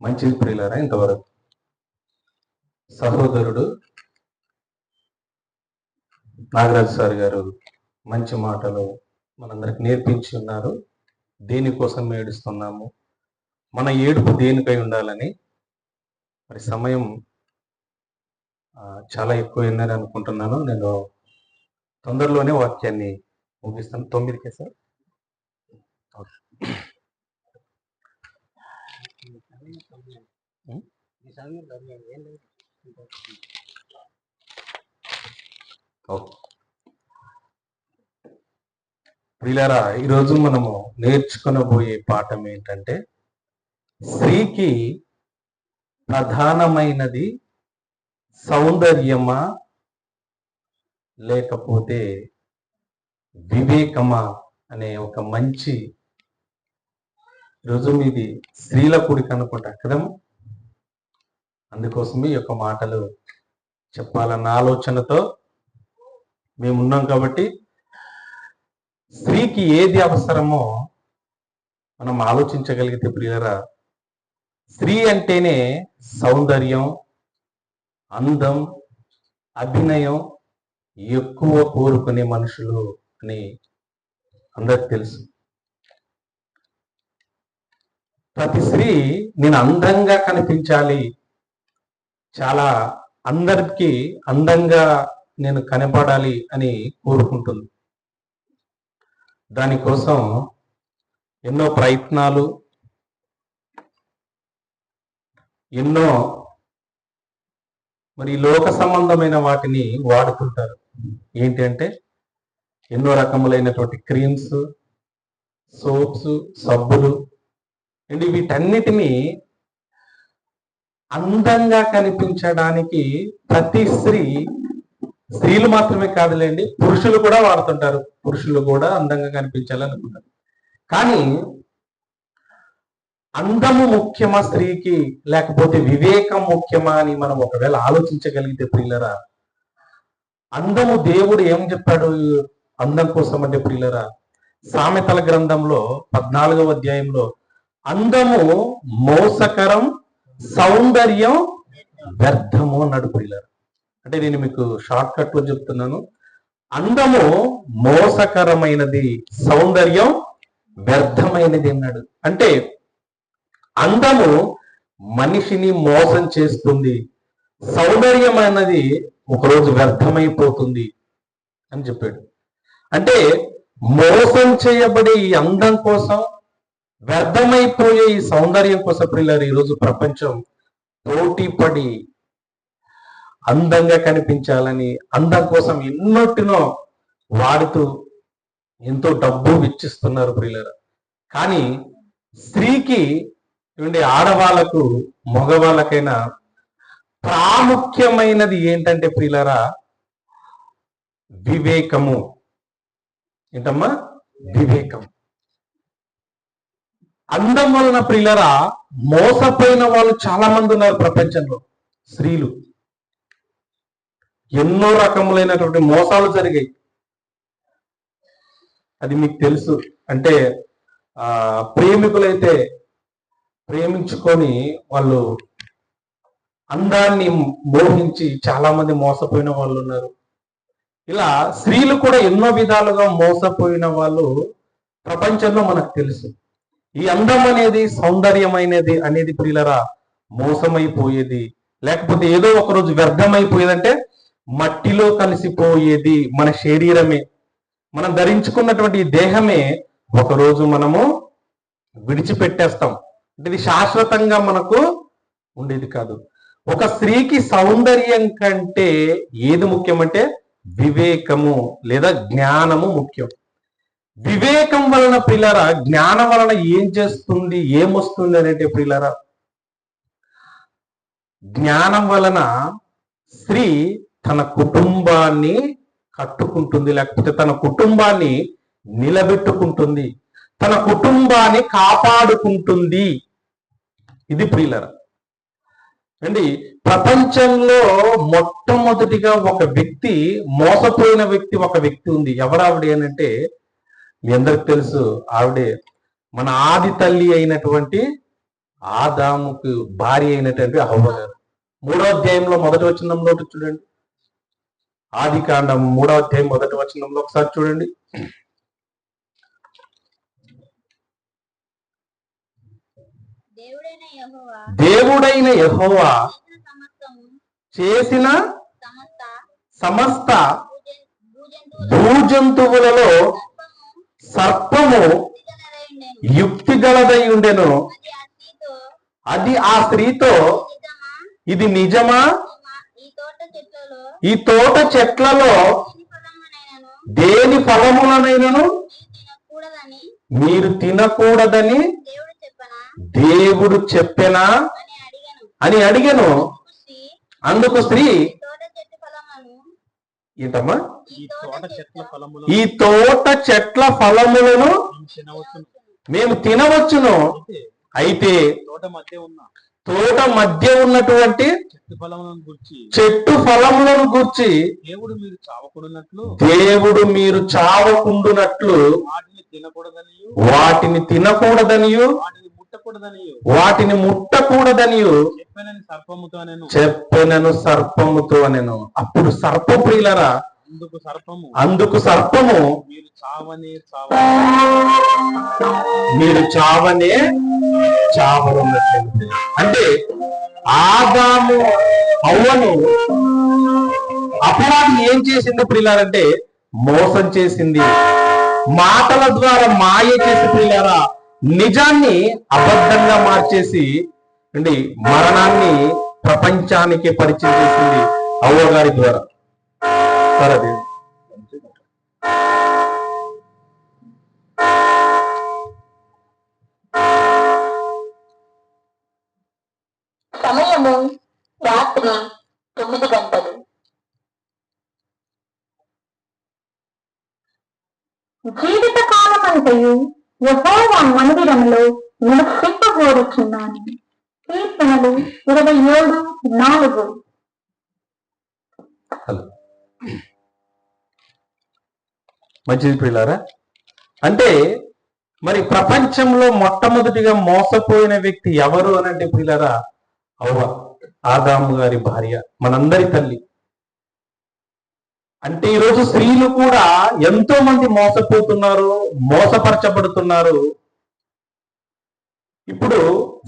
మంచిది ప్రియులారా. ఇంతవరకు సహోదరుడు నాగరాజు సార్ గారు మంచి మాటలు మనందరికి నేర్పించి ఉన్నారు. దేనికోసం ఏడుస్తున్నాము, మన ఏడుపు దేనికై ఉండాలని. మరి సమయం చాలా ఎక్కువైందని అనుకుంటున్నాను. నేను తొందరలోనే వాక్యాన్ని ముగిస్తాను. 9కే సార్. ప్రియులారా, ఈరోజు మనము నేర్చుకొనబోయే పాఠం ఏంటంటే, స్త్రీకి ప్రధానమైనది సౌందర్యమా లేకపోతే వివేకమా అనే ఒక మంచి, ఈరోజు మీది స్త్రీల కూడిక అనుకుంటా కదమ్మా. అందుకోసమే ఈ యొక్క మాటలు చెప్పాలన్న ఆలోచనతో మేమున్నాం. కాబట్టి స్త్రీకి ఏది అవసరమో మనం ఆలోచించగలిగితే ప్రియులారా, స్త్రీ అంటేనే సౌందర్యం, అందం, అభినయం ఎక్కువ కోరుకునే మనుషులు అని అందరికి తెలుసు. ప్రతి స్త్రీ నేను అందంగా కనిపించాలి, చాలా అందరికి అందంగా నేను కనపడాలి అని కోరుకుంటుంది. దానికోసం ఎన్నో ప్రయత్నాలు, ఎన్నో మరి లోక సంబంధమైన వాటిని వాడుతుంటారు. ఏంటి అంటే ఎన్నో రకములైనటువంటి క్రీమ్స్, సోప్స్, సబ్బులు అండ్ వీటన్నిటినీ అందంగా కనిపించడానికి ప్రతి స్త్రీలు మాత్రమే కాదులేండి, పురుషులు కూడా వాడుతుంటారు. పురుషులు కూడా అందంగా కనిపించాలనుకుంటారు. కానీ అందము ముఖ్యమా స్త్రీకి, లేకపోతే వివేకం ముఖ్యమా అని మనం ఒకవేళ ఆలోచించగలిగితే ప్రియులరా, అందము దేవుడు ఏం చెప్పాడు అందం కోసం అంటే ప్రియులరా, సామెతల గ్రంథంలో 14వ అధ్యాయంలో అందము మోసకరం, సౌందర్యం వ్యర్థము అన్నాడు ప్రియులరా. అంటే నేను మీకు షార్ట్ కట్ లో చెప్తున్నాను. అందము మోసకరమైనది, సౌందర్యం వ్యర్థమైనది అన్నాడు. అంటే అందము మనిషిని మోసం చేస్తుంది, సౌందర్యం అన్నది ఒకరోజు వ్యర్థమైపోతుంది అని చెప్పాడు. అంటే మోసం చేయబడే ఈ అందం కోసం, వ్యర్థమైపోయే ఈ సౌందర్యం కోసం ప్రియులారు ఈరోజు ప్రపంచం పోటీ పడి అందంగా కనిపించాలని అందం కోసం ఎన్నోటినో వాడుతూ ఎంతో డబ్బు వెచ్చిస్తున్నారు ప్రియులారు. కానీ స్త్రీకి నుండి ఆడవాళ్లకు, మగవాళ్ళకైనా ప్రాముఖ్యమైనది ఏంటంటే ప్రియులారా, వివేకము. ఏంటమ్మా? వివేకం. అందం వలన ప్రియులారా మోసపోయిన వాళ్ళు చాలా మంది ఉన్నారు ప్రపంచంలో. స్త్రీలు ఎన్నో రకములైనటువంటి మోసాలు జరిగాయి, అది మీకు తెలుసు. అంటే ప్రేమికులైతే ప్రేమించుకొని వాళ్ళు అందాన్ని మోహించి చాలా మంది మోసపోయిన వాళ్ళు ఉన్నారు. ఇలా స్త్రీలు కూడా ఎన్నో విధాలుగా మోసపోయిన వాళ్ళు ప్రపంచంలో మనకు తెలుసు. ఈ అందం అనేది, సౌందర్యం అనేది ప్రియులరా మోసమైపోయేది, లేకపోతే ఏదో ఒకరోజు వ్యర్థమైపోయేదంటే మట్టిలో కలిసిపోయేది. మన శరీరమే, మనం ధరించుకున్నటువంటి దేహమే ఒకరోజు మనము విడిచిపెట్టేస్తాం. అంటే ఇది శాశ్వతంగా మనకు ఉండేది కాదు. ఒక స్త్రీకి సౌందర్యం కంటే ఏది ముఖ్యమంటే వివేకము లేదా జ్ఞానము ముఖ్యం. వివేకం వలన ప్రియులారా, జ్ఞానం వలన ఏం చేస్తుంది, ఏమొస్తుంది అంటే ప్రియులారా, జ్ఞానం వలన స్త్రీ తన కుటుంబాన్ని కట్టుకుంటుంది, లేకపోతే తన కుటుంబాన్ని నిలబెట్టుకుంటుంది, తన కుటుంబాన్ని కాపాడుకుంటుంది. ఇది ప్రియులారా అండి. ప్రపంచంలో మొట్టమొదటిగా ఒక వ్యక్తి, మోసపోయిన వ్యక్తి ఒక వ్యక్తి ఉంది. ఎవరావిడ అనంటే మీ అందరికి తెలుసు, ఆవిడే మన ఆది తల్లి అయినటువంటి ఆదాముకు భార్య అయినటువంటి హవ్వ గారు. 3వ అధ్యాయంలో మొదటి వచనంలో చూడండి. ఆదికాండం 3వ అధ్యాయం మొదటి వచనంలో ఒకసారి చూడండి. దేవుడైన యెహోవా చేసిన సమస్త భూజంతువులలో సర్పము యుక్తి గలదై ఉండెను. అది ఆ స్త్రీతో, ఇది నిజమా? ఈ తోట చెట్లలో దేని ఫలములనైనను మీరు తినకూడదని దేవుడు చెప్పెనా అని అడిగెను. అందుకు స్త్రీ, ఏంటమ్మా? ఈ తోట చెట్ల ఫలములను మేము తినవచ్చును, అయితే తోట మధ్య ఉన్నటువంటి చెట్టు ఫలములను గూర్చి దేవుడు మీరు చావకుండునట్లు వాటిని తినకూడదనియు వాటిని ముట్టకూడదనియు చెప్పెనను సర్పముతో అనెను. అప్పుడు సర్ప ప్రియులరా, అందుకు సర్పము మీరు చావనే చావరు. అంటే ఆదాము హవ్వను అపరాధి ఏం చేసింది ప్రియులారంటే మోసం చేసింది. మాటల ద్వారా మాయ చేసి ప్రియులారా నిజాన్ని అబద్ధంగా మార్చేసి అండి మరణాన్ని ప్రపంచానికి పరిచయం చేసింది హవ్వ గారి ద్వారా. సరే, సమయము రాత్రి 9 గంటలు. జీవిత కాలమంతయు యెహోవా మందిరంలో నివసింపగోరుచున్నాను. కీర్తనలు 27:4. మంచిది ప్రియులారా. అంటే మరి ప్రపంచంలో మొట్టమొదటిగా మోసపోయిన వ్యక్తి ఎవరు అని అంటే ప్రియులారా హవ్వ, ఆదాము గారి భార్య, మనందరి తల్లి. అంటే ఈరోజు స్త్రీలు కూడా ఎంతో మంది మోసపోతున్నారు, మోసపరచబడుతున్నారు. ఇప్పుడు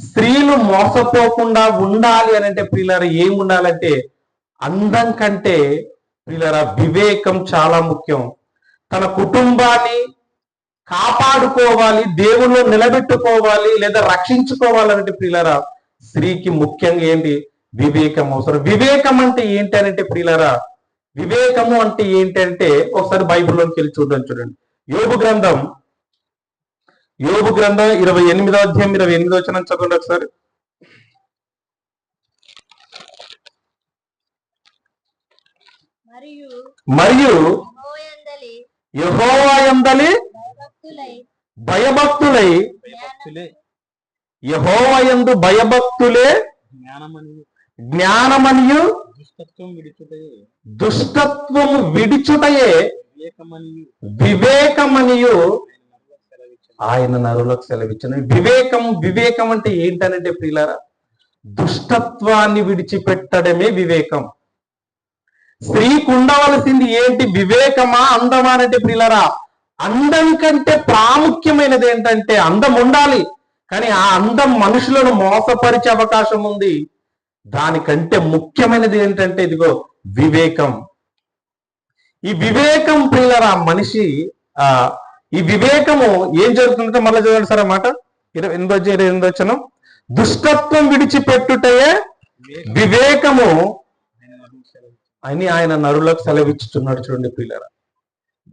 స్త్రీలు మోసపోకుండా ఉండాలి అని అంటే ప్రియులారా ఏం ఉండాలంటే అందం కంటే ప్రియులారా వివేకం చాలా ముఖ్యం. తన కుటుంబాన్ని కాపాడుకోవాలి, దేవుళ్ళు నిలబెట్టుకోవాలి లేదా రక్షించుకోవాలంటే ప్రియులారా స్త్రీకి ముఖ్యంగా ఏంటి? వివేకం అవసరం. వివేకం అంటే ఏంటి అంటే ప్రియులారా, వివేకము అంటే ఏంటంటే ఒకసారి బైబిల్లోకి వెళ్ళి చూడండి. యోబు గ్రంథం 28వ అధ్యాయం 28వ వచనం చదవండి ఒకసారి. మరియు యెహోవా యందలి భయభక్తులై, యెహోవా యందు భయభక్తులే జ్ఞానమనియు దుష్టత్వము విడిచుటయే వివేకమనియు ఆయన నరులకు సెలవిచ్చిన. వివేకం అంటే ఏంటనంటే ప్రియులారా దుష్టత్వాన్ని విడిచిపెట్టడమే వివేకం. స్త్రీకి ఉండవలసింది ఏంటి? వివేకమా, అందమా అంటే ప్రియులారా అందం కంటే ప్రాముఖ్యమైనది ఏంటంటే అందం ఉండాలి, కానీ ఆ అందం మనుషులను మోసపరిచే అవకాశం ఉంది. దానికంటే ముఖ్యమైనది ఏంటంటే ఇదిగో వివేకం. ఈ వివేకం ప్రియులారా మనిషి ఈ వివేకము ఏం జరుగుతుందంటే మళ్ళీ చదవండి సార్ అన్నమాట 28వ వచనం. దుష్టత్వం విడిచిపెట్టుటయే వివేకము అని ఆయన నరులకు సెలవిచ్చుతున్నాడు. చూడండి ప్రియులారా,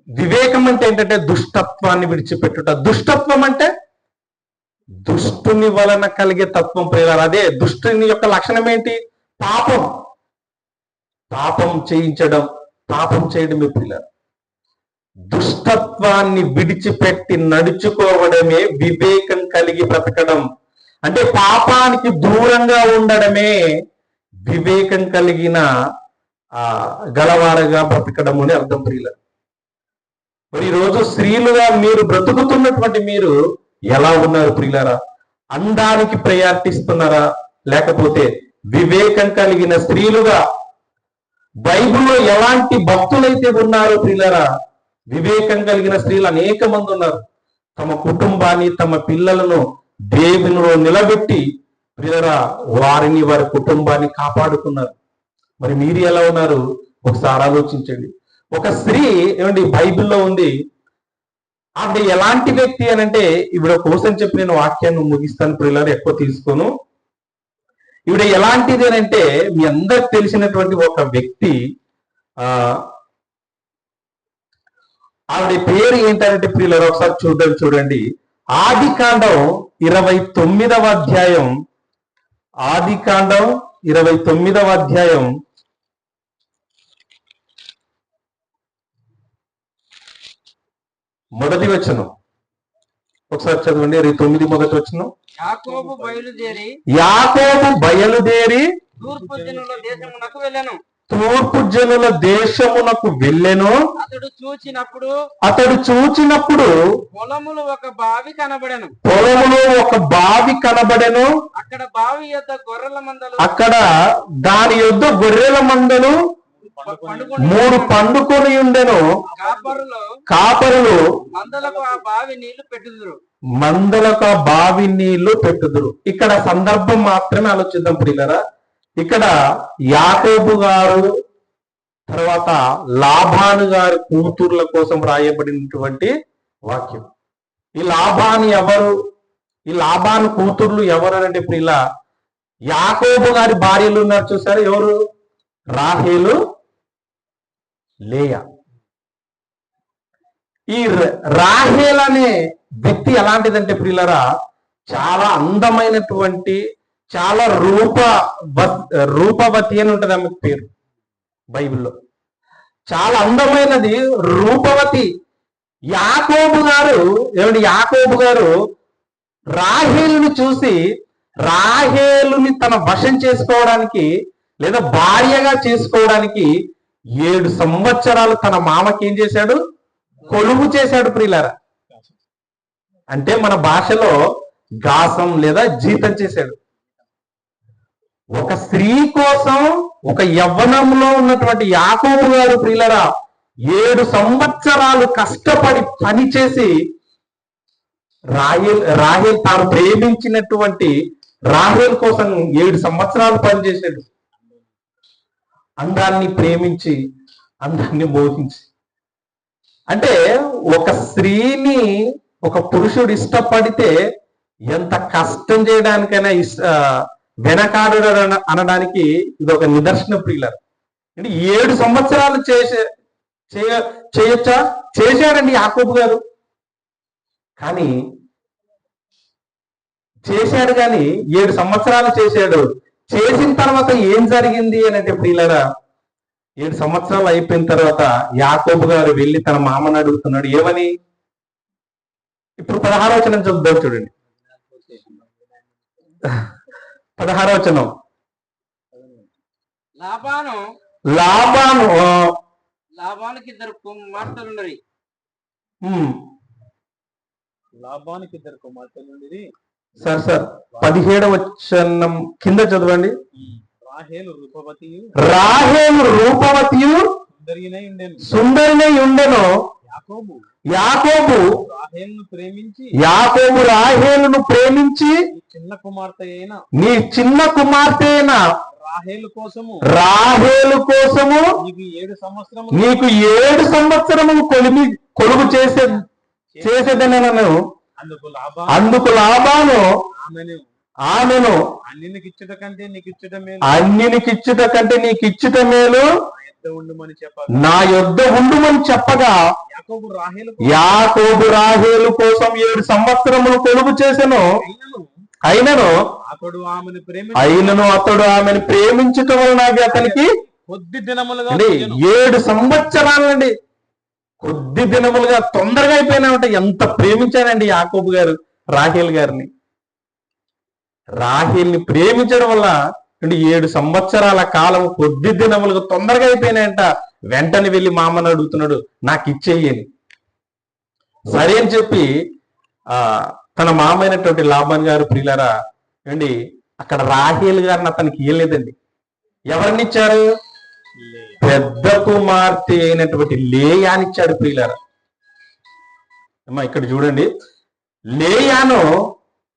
వివేకం అంటే ఏంటంటే దుష్టత్వాన్ని విడిచిపెట్టుట. దుష్టత్వం అంటే దుష్టుని వలన కలిగే తత్వం ప్రియులారా. అదే దుష్టుని యొక్క లక్షణం ఏంటి? పాపం చేయడమే ప్రియులారా. దుష్టత్వాన్ని విడిచిపెట్టి నడుచుకోవడమే వివేకం కలిగి బ్రతకడం. అంటే పాపానికి దూరంగా ఉండడమే వివేకం కలిగిన గలవారగా బ్రతకడం అని అర్థం ప్రియులారా. మరి ఈరోజు స్త్రీలుగా మీరు బ్రతుకుతున్నటువంటి మీరు ఎలా ఉన్నారు ప్రియులారా? అందానికి ప్రయారిటీ ఇస్తున్నారా, లేకపోతే వివేకం కలిగిన స్త్రీలుగా బైబిల్లో ఎలాంటి భక్తులైతే ఉన్నారో ప్రియులారా, వివేకం కలిగిన స్త్రీలు అనేక మంది ఉన్నారు. తమ కుటుంబాన్ని, తమ పిల్లలను దేవునిలో నిలబెట్టి ప్రియులారా వారిని, వారి కుటుంబాన్ని కాపాడుకున్నారు. మరి మీరు ఎలా ఉన్నారు ఒకసారి ఆలోచించండి. ఒక స్త్రీ ఏమండి బైబిల్లో ఉంది. ఆవిడ ఎలాంటి వ్యక్తి అని అంటే, ఈవిడ కోసం చెప్పి నేను వాక్యాన్ని ముగిస్తాను ప్రియులారా, ఎక్కువ తీసుకోను. ఈవిడ ఎలాంటిది అని అంటే, మీ అందరికి తెలిసినటువంటి ఒక వ్యక్తి. ఆవిడ పేరు ఏంటంటే ప్రియులారా ఒకసారి చూడండి. ఆదికాండం 29వ అధ్యాయం, ఆదికాండం 29వ అధ్యాయం మొదటి వచనం ఒకసారి చదవండి. 29 మొదటి వచనం. యాకోబు బయలుదేరి తూర్పు జనుల దేశమునకు వెళ్ళెను. అతడు చూచినప్పుడు పొలములో ఒక బావి కనబడెను. అక్కడ దాని యొద్ద గొర్రెల మందలు 3 పండుకొని ఉండెను. కాపరులు మందలకు ఆ బావి నీళ్లు పెట్టుదురు. ఇక్కడ సందర్భం మాత్రమే ఆలోచిద్దాం ప్రియులారా. ఇక్కడ యాకోబు గారు తర్వాత లాబాను గారి కూతుర్ల కోసం రాయబడినటువంటి వాక్యం. ఈ లాబాను ఎవరు, ఈ లాబాను కూతుర్లు ఎవరు అంటే ప్రియుల యాకోబు గారి భార్యలు ఉన్నారు చూసారు. ఎవరు? రాహేలు, లేయా. ఈ రాహేల్ అనే వ్యక్తి ఎలాంటిదంటే ప్రియులరా, చాలా అందమైనటువంటి, చాలా రూపవతి అని ఉంటుంది ఆమె పేరు బైబిల్లో. చాలా అందమైనది, రూపవతి. యాకోబు గారు రాహేలుని చూసి రాహేలుని తన వశం చేసుకోవడానికి లేదా భార్యగా చేసుకోవడానికి 7 సంవత్సరాలు తన మామకి ఏం చేశాడు? కొలువు చేశాడు ప్రియులారా. అంటే మన భాషలో గాసం లేదా జీతం చేశాడు. ఒక స్త్రీ కోసం ఒక యవ్వనంలో ఉన్నటువంటి యాకోబు గారు ప్రియులారా 7 సంవత్సరాలు కష్టపడి పనిచేసి రాహేల్ తాను ప్రేమించినటువంటి రాహేల్ కోసం 7 సంవత్సరాలు పనిచేశాడు. అందాన్ని ప్రేమించి, అందాన్ని మోహించి. అంటే ఒక స్త్రీని ఒక పురుషుడు ఇష్టపడితే ఎంత కష్టం చేయడానికైనా వెనకాడు అనడానికి ఇది ఒక నిదర్శన ప్రియులారా. అంటే 7 సంవత్సరాలు చేయొచ్చా? చేశాడండి యాకోబు గారు. కానీ 7 సంవత్సరాలు చేశాడు. చేసిన తర్వాత ఏం జరిగింది అని అంటే ప్రియులారా, 7 సంవత్సరాలు అయిపోయిన తర్వాత యాకోబు గారు వెళ్ళి తన మామని అడుగుతున్నాడు. ఏమని? ఇప్పుడు 16వ వచనం చూద్దాం చూడండి. 16వ వచనం. లాబానుకి 2 కుమార్తెలున్నవి. సార్ 17వ వచనం కింద చదవండి. రాహేలు రూపవతియు సుందరినై ఉండెను. యాకోబు రాహేలును ప్రేమించి నీ చిన్న కుమార్తె అయిన రాహేలు కోసము నీకు 7 సంవత్సరము కొలువు చేసేదనను. అందుకు లాబాను ఆమెను అన్నినికిచ్చుట కంటే నీకు ఇచ్చుట మేలు, నా యొద్ద ఉండుమని చెప్పగా యాకోబు రాహేలు కోసం 7 సంవత్సరములు కొలువు చేసెను. అయినను అతడు ఆమెను ప్రేమించటం వలన అతనికి 7 సంవత్సరాలండి, కొద్ది దినములుగా తొందరగా అయిపోయినా. ఎంత ప్రేమించానండి యాకోబు గారు రాహేల్ గారిని. రాహేల్ని ప్రేమించడం వల్ల 7 సంవత్సరాల కాలం కొద్ది దినములుగా తొందరగా అయిపోయినాయంట. వెంటనే వెళ్ళి మామని అడుగుతున్నాడు, నాకు ఇచ్చేయని. సరే అని చెప్పి తన మామైనటువంటి లాబాన్ గారు ప్రియులారా ఏమండి అక్కడ రాహేల్ గారిని అతనికి ఇయ్యలేదండి. ఎవరిని ఇచ్చారు? పెద్ద కుమార్తె అయినటువంటి లేయానిచ్చాడు ప్రియులారా. అమ్మా ఇక్కడ చూడండి, లేయాను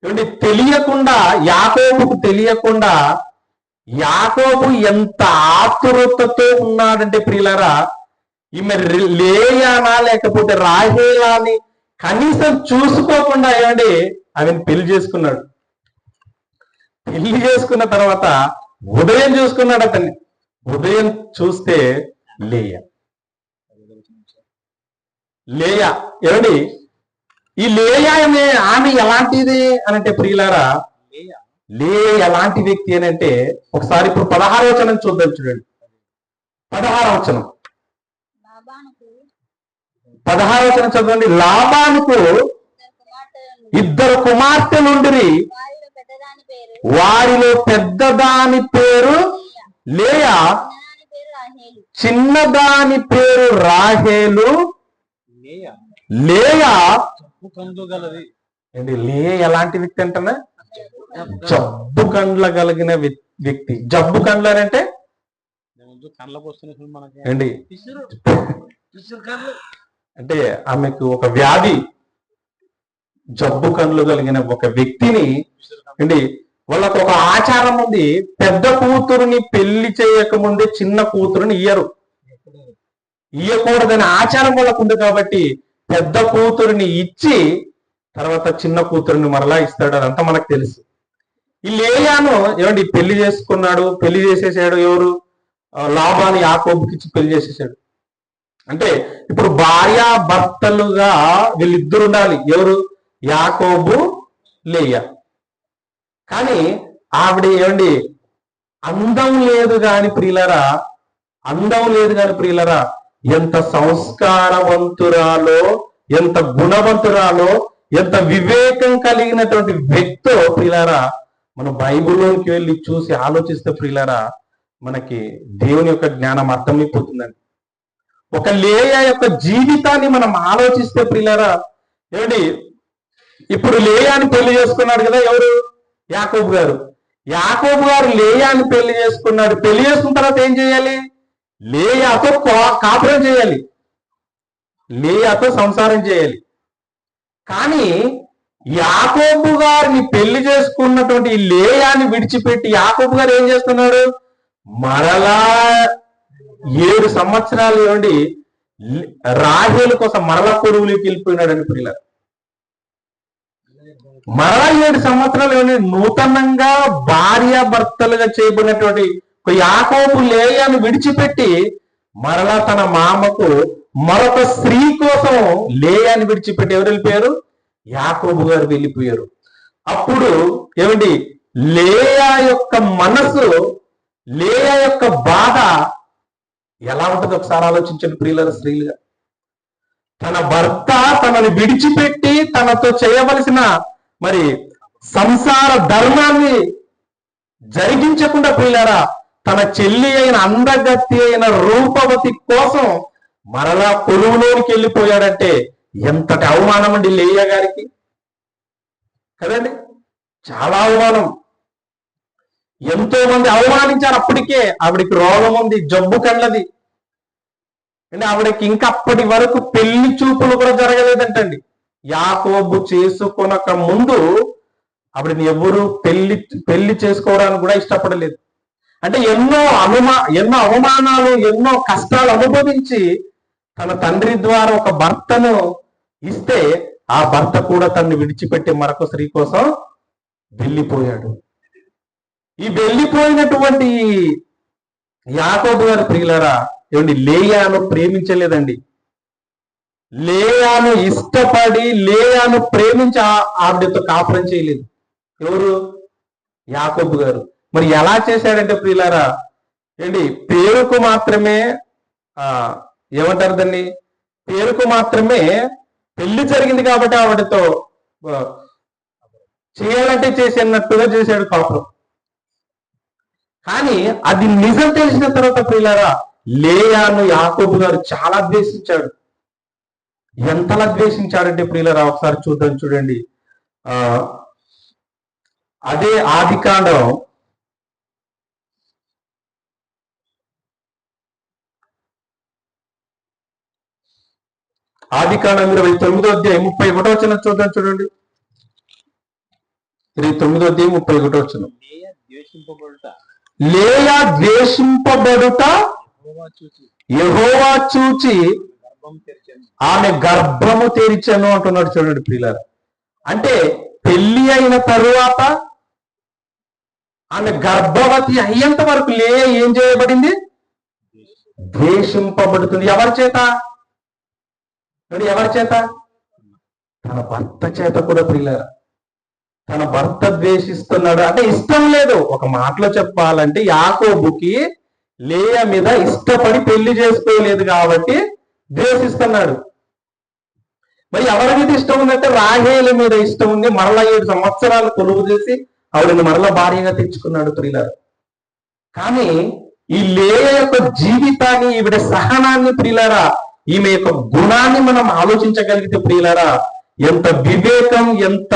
ఏమండి తెలియకుండా, యాకోబుకు తెలియకుండా యాకోబు ఎంత ఆతురతతో ఉన్నాడంటే ప్రియులారా, ఈమె లేయానా లేకపోతే రాహేలా అని కనీసం చూసుకోకుండా ఏమండి ఆమెను పెళ్లి చేసుకున్నాడు. పెళ్లి చేసుకున్న తర్వాత ఉదయం చూసుకున్నాడు అతన్ని. ఉదయం చూస్తే లేయా ఏమండి ఈ లేయా ఆమె ఎలాంటిది అని అంటే ప్రియులారా, లేయా ఎలాంటి వ్యక్తి అని అంటే ఒకసారి ఇప్పుడు 16వ వచనం చూద్దాం. చూడండి 16వ వచనం, 16వ వచనం చదవండి. లాబానుకు 2 కుమార్తెలుండిరి, వారిలో పెద్దదాని పేరు లేయా, చిన్నదాని పేరు రాహేలు. లేయా ఏంటి లేయా ఎలాంటి వ్యక్తి అంటున్నా? జబ్బు కండ్ల కలిగిన వ్యక్తి. జబ్బు కండ్లు అని అంటే ఏంటి అంటే ఆమెకు ఒక వ్యాధి, జబ్బు కండ్లు కలిగిన ఒక వ్యక్తిని ఏంటి వాళ్ళకు ఒక ఆచారం ఉంది, పెద్ద కూతురుని పెళ్లి చేయకముందే చిన్న కూతురుని ఇయ్యకూడదని ఆచారం వాళ్ళకు ఉంది. కాబట్టి పెద్ద కూతురుని ఇచ్చి తర్వాత చిన్న కూతురుని మరలా ఇస్తాడు. అదంతా మనకు తెలుసు. ఈ లేయాను ఏమండి పెళ్లి చేసుకున్నాడు, పెళ్లి చేసేసాడు. ఎవరు? లాబాను యాకోబుకి ఇచ్చి పెళ్లి చేసేసాడు. అంటే ఇప్పుడు భార్య భర్తలుగా వీళ్ళిద్దరు ఉండాలి. ఎవరు? యాకోబు, లేయా. కానీ ఆవిడ ఏమండి అందం లేదు కాని ప్రియులరా, ఎంత సంస్కారవంతురాలో, ఎంత గుణవంతురాలో, ఎంత వివేకం కలిగినటువంటి వ్యక్తో ప్రియులారా, మనం బైబిల్లోకి వెళ్ళి చూసి ఆలోచిస్తే ప్రియులారా మనకి దేవుని యొక్క జ్ఞానం అర్థమైపోతుందండి. ఒక లేయా యొక్క జీవితాన్ని మనం ఆలోచిస్తే ప్రియులారా ఏమండి ఇప్పుడు లేయాని పెళ్లి చేసుకున్నాడు కదా ఎవరు? యాకోబు గారు లేయాని పెళ్లి చేసుకున్నాడు. పెళ్లి చేసుకున్న తర్వాత ఏం చేయాలి? లేయాతో కాపురం చేయాలి, లేయాతో సంసారం చేయాలి. కానీ యాకోబు గారిని పెళ్లి చేసుకున్నటువంటి లేయాని విడిచిపెట్టి యాకోబు గారు ఏం చేస్తున్నాడు? మరలా 7 సంవత్సరాలు ఏమండి రాహేలు కోసం మరలా కొడువులోకి వెళ్ళిపోయినాడు అని పిల్లలు. మరలా 7 సంవత్సరాలు ఏమండి నూతనంగా భార్యాభర్తలుగా చేయబడినటువంటి యాకోబు లేయాను విడిచిపెట్టి మరలా తన మామకు మరొక స్త్రీ కోసం లేయాని విడిచిపెట్టి ఎవరు వెళ్ళిపోయారు? యాకోబు గారు వెళ్ళిపోయారు. అప్పుడు ఏమండి లేయా యొక్క మనసు, లేయా యొక్క బాధ ఎలా ఉంటుంది ఒకసారి ఆలోచించండి ప్రియుల స్త్రీలుగా. తన భర్త తనని విడిచిపెట్టి తనతో చేయవలసిన మరి సంసార ధర్మాన్ని జరిగించకుండా ప్రియులారా తన చెల్లి అయిన అందగత్తి అయిన రూపవతి కోసం మరలా కొలువులోనికి వెళ్ళిపోయాడంటే ఎంతటి అవమానం అండి లేయా గారికి కదండి. చాలా అవమానం. ఎంతో మంది అవమానించారు. అప్పటికే ఆవిడికి రోగం ఉంది, జబ్బు కళ్ళది. అంటే ఆవిడకి ఇంకా అప్పటి వరకు పెళ్లి చూపులు కూడా జరగలేదంటండి. యాకోబు చేసుకొనక ముందు ఆవిడని ఎవరు పెళ్లి చేసుకోవడానికి కూడా ఇష్టపడలేదు. అంటే ఎన్నో అవమానాలు, ఎన్నో కష్టాలు అనుభవించి తన తండ్రి ద్వారా ఒక భర్తను ఇస్తే ఆ భర్త కూడా తనని విడిచిపెట్టి మరొక స్త్రీ కోసం వెళ్ళిపోయాడు. ఈ వెళ్ళిపోయినటువంటి యాకోబు గారి ప్రియులారా ఏమండి లేయాను ప్రేమించలేదండి. లేయాను ఇష్టపడి లేయాను ప్రేమించి ఆవిడతో కాపురం చేయలేదు. ఎవరు? యాకోబు గారు. మరి ఎలా చేశాడంటే ప్రియులారా ఏంటి పేరుకు మాత్రమే ఏమంటారు దాన్ని, పేరుకు మాత్రమే పెళ్లి జరిగింది కాబట్టి ఆవిడతో చేయాలంటే చేసేటట్టుగా చేశాడు కాపురం. కానీ అది నిజం తెలిసిన తర్వాత ప్రియులారా లేయాను యాకోబు గారు చాలా ద్వేషించాడు. ఎంతలా ద్వేషించాడంటే ప్రియులారా ఒకసారి చూడండి అదే ఆదికాండం 29వ అధ్యాయం 31వ వచనం చూద్దాం, చూడండి. 29వ అధ్యాయం 31వ వచనం. లేయా ద్వేషింపబడుట యెహోవా చూచి ఆమె గర్భము తెరిచెను అంటున్నాడు, చూడండి ప్రియులారా. అంటే పెళ్లి అయిన తరువాత ఆమె గర్భవతి అయ్యేంత వరకు లేయా ఏం చేయబడింది? ద్వేషింపబడుతుంది. ఎవరి చేత? ఎవరి చేత? తన భర్త చేత కూడా ప్రియులారా. తన భర్త ద్వేషిస్తున్నాడు అంటే ఇష్టం లేదు. ఒక మాటలో చెప్పాలంటే యాకోబుకి లేయా మీద ఇష్టపడి పెళ్లి చేసుకోలేదు కాబట్టి ద్వేషిస్తున్నాడు. మరి ఎవరి మీద ఇష్టం ఉందంటే రాహేలు మీద ఇష్టం ఉంది. మరలా 7 సంవత్సరాలు కొలువు చేసి ఆవిడని మరలా భార్యగా తెచ్చుకున్నాడు ప్రియులారా. కానీ ఈ లేయా యొక్క జీవితాన్ని, ఈవిడ సహనాన్ని ప్రియులారా, ఈమె యొక్క గుణాన్ని మనం ఆలోచించగలిగితే ప్రియులారా, ఎంత వివేకం, ఎంత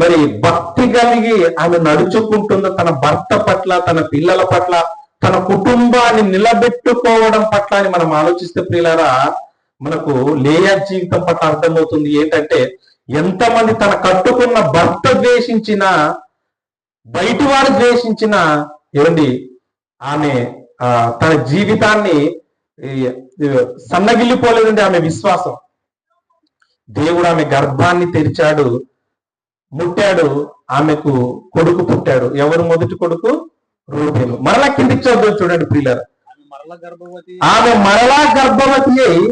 మరి భక్తి కలిగి ఆమె నడుచుకుంటుందో తన భర్త పట్ల, తన పిల్లల పట్ల, తన కుటుంబాన్ని నిలబెట్టుకోవడం పట్ల అని మనం ఆలోచిస్తే ప్రియులారా, మనకు లేయా జీవితం పట్ల అర్థమవుతుంది. ఏంటంటే ఎంతమంది తన కట్టుకున్న భర్త ద్వేషించినా, బయటి వారు ద్వేషించినా ఏమండి ఆమె తన జీవితాన్ని సన్నగిల్లిపోలేదండి. ఆమె విశ్వాసం. దేవుడు ఆమె గర్భాన్ని తెరిచాడు, ముట్టాడు, ఆమెకు కొడుకు పుట్టాడు. ఎవరు మొదటి కొడుకు? రూబేను. మరలా కిందికి చదువు, చూడండి ప్రియులారా. ఆమె మరలా గర్భవతి అయి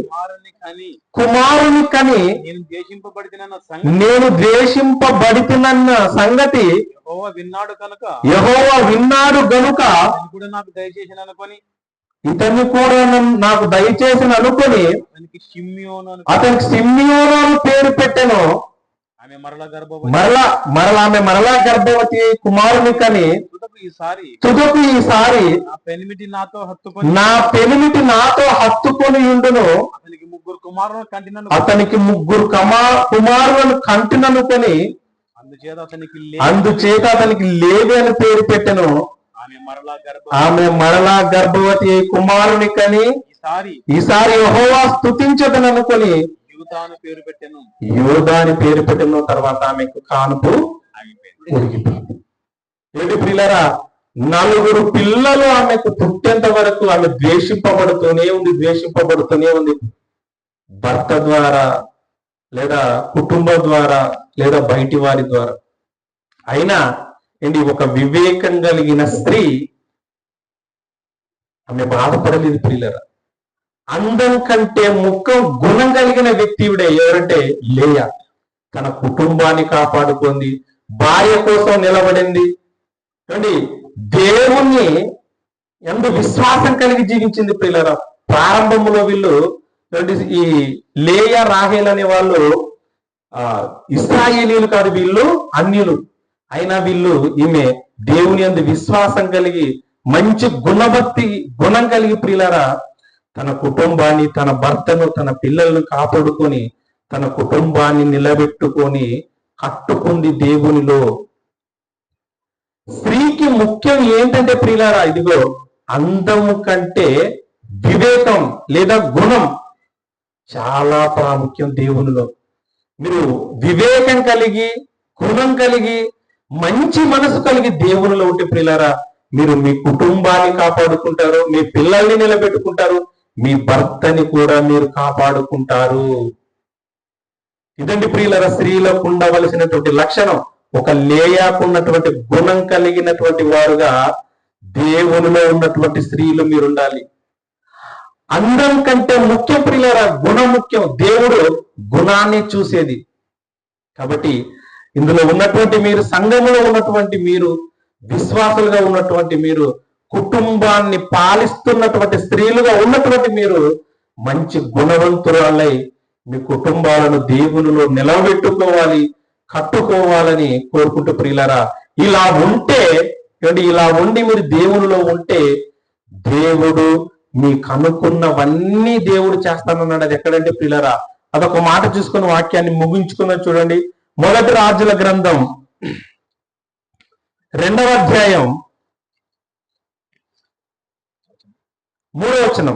కుమారుని కని నేను ద్వేషింపబడితినన్న సంగతి యెహోవా విన్నాడు గనుక ఇతన్ని కూడా నాకు దయచేసిన అనుకొని అతనికి సిమ్యోను పేరు పెట్టెను. ఆమె మరలా గర్భవతి కుమారుని కని తుదకు ఈసారి నా పెనిమిటి నాతో హత్తుకొని ఉండును, అతనికి ముగ్గురు కుమారులను కంటిననుకొని అందుచేత అతనికి లేవి అని పేరు పెట్టెను. ఆమె మరలా గర్భవతి కుమారుని కని ఈసారి యెహోవా స్తుతించదని అనుకొని యోదాని పేరు పెట్టిన తర్వాత ఆమెకు కానుపు ఉరిగిపోయింది. ఏంటి ప్రియులారా, 4 పిల్లలు ఆమెకు పుట్టేంత వరకు ఆమె ద్వేషింపబడుతూనే ఉంది. భర్త ద్వారా, లేదా కుటుంబం ద్వారా, లేదా బయటి వారి ద్వారా. అయినా ఏంటి, ఒక వివేకం కలిగిన స్త్రీ ఆమె బాధపడలేదు ప్రియులారా. అందం కంటే ముఖ్యం గుణం కలిగిన వ్యక్తివిడే ఎవరంటే లేయా. తన కుటుంబాన్ని కాపాడుకుంది, భార్య కోసం నిలబడింది, దేవుణ్ణి ఎందు విశ్వాసం కలిగి జీవించింది ప్రియులారా. ప్రారంభంలో వీళ్ళు ఈ లేయా రాహేల్ అనే వాళ్ళు ఇశ్రాయేలీయులు కాదు, వీళ్ళు అన్యులు. అయినా వీళ్ళు ఈమె దేవుని యందు విశ్వాసం కలిగి మంచి గుణం కలిగి ప్రియులారా తన కుటుంబాన్ని, తన భర్తను, తన పిల్లలను కాపాడుకొని తన కుటుంబాన్ని నిలబెట్టుకొని కట్టుకుంది దేవునిలో. స్త్రీకి ముఖ్యం ఏంటంటే ప్రియులారా, ఇదిగో అందము కంటే వివేకం లేదా గుణం చాలా ప్రాముఖ్యం దేవునిలో. మీరు వివేకం కలిగి, గుణం కలిగి, మంచి మనసు కలిగి దేవునిలో ఉంటే ప్రియులారా, మీరు మీ కుటుంబాన్ని కాపాడుకుంటారు, మీ పిల్లల్ని నిలబెట్టుకుంటారు, మీ భర్తని కూడా మీరు కాపాడుకుంటారు. ఇదండి ప్రియులారా స్త్రీలకు ఉండవలసినటువంటి లక్షణం. ఒక లేయాకున్నటువంటి గుణం కలిగినటువంటి వారుగా దేవునిలో ఉన్నటువంటి స్త్రీలు మీరు ఉండాలి. అందం కంటే ముఖ్యం ప్రియులారా గుణం ముఖ్యం. దేవుడు గుణాన్ని చూసేది. కాబట్టి ఇందులో ఉన్నటువంటి మీరు, సంఘములో ఉన్నటువంటి మీరు, విశ్వాసులుగా ఉన్నటువంటి మీరు, కుటుంబాన్ని పాలిస్తున్నటువంటి స్త్రీలుగా ఉన్నటువంటి మీరు మంచి గుణవంతురాలై మీ కుటుంబాలను దేవునిలో నిలబెట్టుకోవాలి, కట్టుకోవాలని కోరుకుంటూ ప్రియులారా ఇలా ఉండి మీరు దేవునిలో ఉంటే దేవుడు మీకు అనుకున్నవన్నీ దేవుడు చేస్తానన్నాడు. అది ఎక్కడంటే ప్రియులారా, అదొక మాట చూసుకుని వాక్యాన్ని ముగించుకున్న చూడండి. మొదటి రాజుల గ్రంథం 2వ అధ్యాయం 3వ వచనం.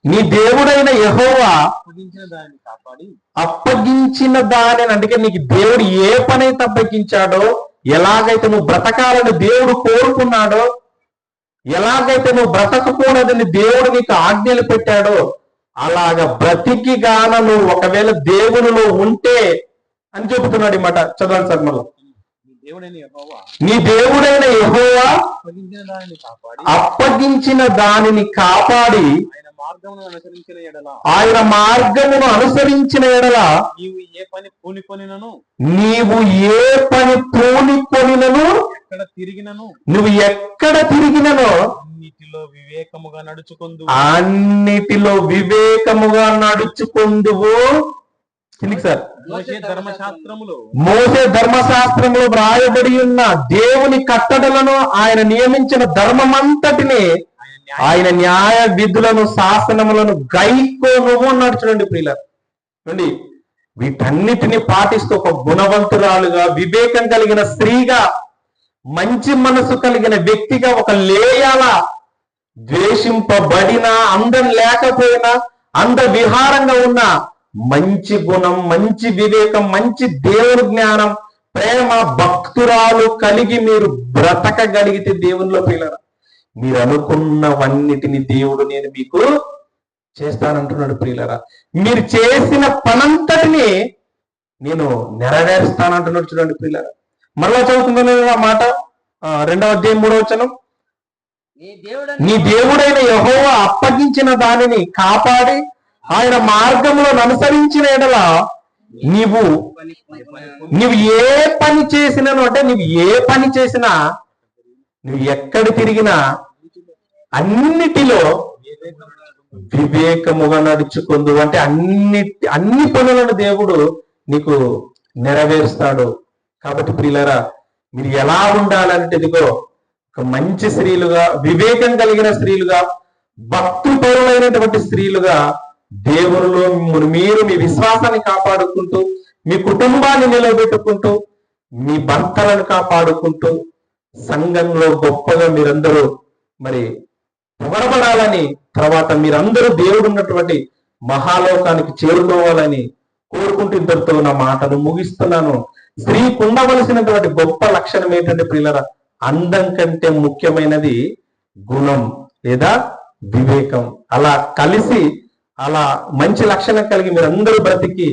నీ దేవుడైన యెహోవా అప్పగించిన దానిని, అంటే నీకు దేవుడు ఏ పనైతే అప్పగించాడో, ఎలాగైతే నువ్వు బ్రతకాలని దేవుడు కోరుకున్నాడో, ఎలాగైతే నువ్వు బ్రతకపోనదని దేవుడు నీకు ఆజ్ఞలు పెట్టాడో, అలాగ బ్రతికి గాన నువ్వు ఒకవేళ దేవునిలో ఉంటే అని చెబుతున్నాడు ఈ మాట. చదవండి సార్ మళ్ళీ. నీ దేవుడైన యెహోవా అప్పగించిన దానిని కాపాడి ఆయన మార్గమును అనుసరించిన ఎడల నీవు ఏ పని పూనికొనినను ఎక్కడ తిరిగినను నువ్వు ఎక్కడ తిరిగినను అన్నిటిలో వివేకముగా నడుచుకుందువు. సార్, మోషే ధర్మశాస్త్రములో వ్రాయబడి ఉన్న దేవుని కట్టడలను, ఆయన నియమించిన ధర్మమంతటిని, ఆయన న్యాయ విధులను, శాసనములను గైకోనువు అన్నాడు. చూడండి ప్రియులారా, వీటన్నిటిని పాటిస్తూ ఒక గుణవంతురాలుగా, వివేకం కలిగిన స్త్రీగా, మంచి మనసు కలిగిన వ్యక్తిగా, ఒక లేయాల ద్వేషింపబడిన, అందం లేకపోయినా అంద విహారంగా ఉన్న మంచి గుణం, మంచి వివేకం, మంచి దేవుని జ్ఞానం, ప్రేమ, భక్తురాలు కలిగి మీరు బ్రతకగలిగితే దేవునిలో ప్రియులారా, మీరు అనుకున్నవన్నిటిని దేవుడు నేను మీకు చేస్తానంటున్నాడు. ప్రియులారా, మీరు చేసిన పనంతటిని నేను నెరవేరుస్తానంటున్నాడు. చూడండి ప్రియులారా, మరలా చదువుతుందో ఆ మాట. 2వ అధ్యాయం 3వ వచనం. నీ దేవుడైన యెహోవా అప్పగించిన దానిని కాపాడి ఆయన మార్గంలో అనుసరించిన ఎడల నీవు ఏ పని చేసినను, అంటే నువ్వు ఏ పని చేసినా, నువ్వు ఎక్కడ తిరిగినా అన్నిటిలో వివేకముగా నడుచుకుందు. అంటే అన్ని పనులను దేవుడు నీకు నెరవేరుస్తాడు. కాబట్టి ప్రియులారా, మీరు ఎలా ఉండాలంటే, ఇదిగో ఒక మంచి స్త్రీలుగా, వివేకం కలిగిన స్త్రీలుగా, భక్తిపరులైనటువంటి స్త్రీలుగా దేవునిలో మీరు మీ విశ్వాసాన్ని కాపాడుకుంటూ, మీ కుటుంబాన్ని నిలబెట్టుకుంటూ, మీ భర్తలను కాపాడుకుంటూ, సంఘంలో గొప్పగా మీరందరూ మరి పొగడబడాలని, తర్వాత మీరందరూ దేవుడు ఉన్నటువంటి మహాలోకానికి చేరుకోవాలని కోరుకుంటూ ఇంతటితో నా మాటను ముగిస్తున్నాను. స్త్రీకి ఉండవలసినటువంటి గొప్ప లక్షణం ఏంటంటే ప్రియులారా, అందం కంటే ముఖ్యమైనది గుణం లేదా వివేకం. అలా కలిసి, అలా మంచి లక్షణం కలిగి మీరందరూ బ్రతికి,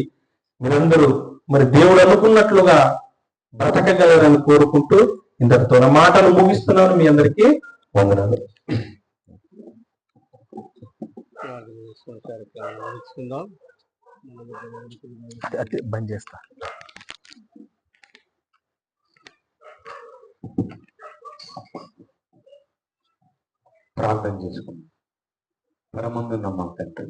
మీరందరూ మరి దేవుడు అనుకున్నట్లుగా బ్రతకగలరని కోరుకుంటూ ఇంతటితో నా మాటలు ముగిస్తున్నాను. మీ అందరికీ వందనాలు. బంద్ చేస్తా. ప్రార్థన చేసుకుందాం. పరమందున్న మా తండ్రి,